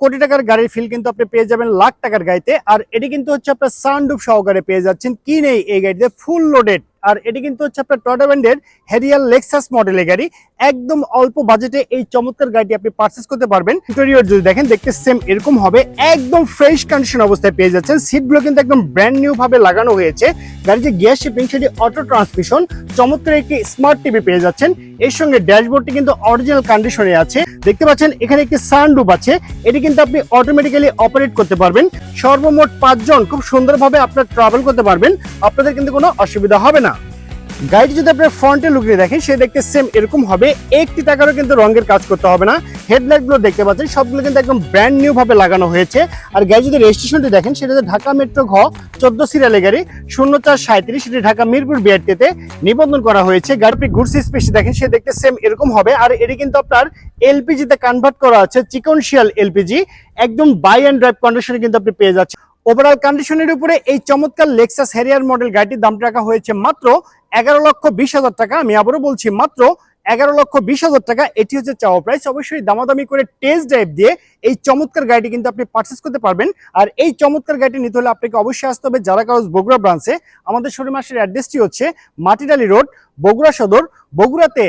কোটি টাকার গাড়ির ফিল কিন্তু আপনি পেয়ে যাবেন লাখ টাকার গাড়িতে। আর এটি কিন্তু হচ্ছে আপনার সানরুফ সহকারে পেয়ে যাচ্ছেন। কি নেই এই গাড়িতে, ফুল লোডেড। আর এটি কিন্তু হচ্ছে আপনার টয়োটা ব্র্যান্ডের হ্যারিয়ার লেক্সাস মডেলের গাড়ি। একদম অল্প বাজেটে এই চমৎকার গাড়িটি আপনি পারচেস করতে পারবেন। ইন্টেরিয়র যদি দেখেন, দেখতে সেম এরকম হবে, একদম ফ্রেশ কন্ডিশন অবস্থায় পেয়ে যাচ্ছেন। সিটগুলো কিন্তু একদম ব্র্যান্ড নিউ ভাবে লাগানো হয়েছে। গাড়ির যে গিয়ার শিফটিং সেটি অটো ট্রান্সমিশন, চমৎকার একটি স্মার্ট টিভি পেয়ে যাচ্ছেন। এর সঙ্গে ড্যাশবোর্ডটি কিন্তু অরিজিনাল কন্ডিশনে আছে। দেখতে পাচ্ছেন এখানে একটি সানরুফ আছে, এটি কিন্তু আপনি অটোমেটিক্যালি অপারেট করতে পারবেন। সর্বমোট 5 জন খুব সুন্দরভাবে আপনার ট্রাভেল করতে পারবেন, আপনাদের কিন্তু কোনো অসুবিধা হবে না। গাড়িটি যদি আপনার ফ্রন্টে লুকিয়ে দেখেন, সে দেখতে সেম এরকম হবে, একটি টাকারও কিন্তু রঙের কাজ করতে হবে না। হেডলাইট গুলো দেখতে পাচ্ছেন সবগুলো কিন্তু একদম ব্র্যান্ড নিউ ভাবে লাগানো হয়েছে। আর গাড়ি যদি রেজিস্ট্রেশনটি দেখেন, সেটা ঢাকা মেট্রো ঘ 14 সিরিয়ালের গাড়ি 0437, সেটি ঢাকা মিরপুর বিআরটিতে নিবন্ধন করা হয়েছে। গাড়িটি গুডস স্পেস দেখেন, সে দেখতে সেম এরকম হবে। আর এটি কিন্তু আপনার এলপিজি তে কনভার্ট করা আছে, চিকনশিয়াল এলপিজি। একদম বাই অ্যান্ড ড্রাইভ কন্ডিশনে কিন্তু আপনি পেয়ে যাচ্ছেন। ওভারঅল কন্ডিশনের উপরে এই চমৎকার লেক্সাস হ্যারিয়ার মডেল গাড়িটির দাম রাখা হয়েছে মাত্র 11,20,000 টাকা। আমি আবারও বলছি, মাত্র 11,20,000 টাকা। এটি হচ্ছে চাওয়া প্রাইস। অবশ্যই দামাদামি করে টেস্ট ড্রাইভ দিয়ে এই চমৎকার গাড়িটি কিন্তু আপনি পারচেস করতে পারবেন। আর এই চমৎকার গাড়িটি নিতে হলে আপনাকে অবশ্যই আসতে হবে জারা কারজ বগুড়া ব্রাঞ্চে। আমাদের শোরুম আসলে অ্যাড্রেসটি হচ্ছে মাটিডালি রোড, বগুড়া সদর, বগুড়াতে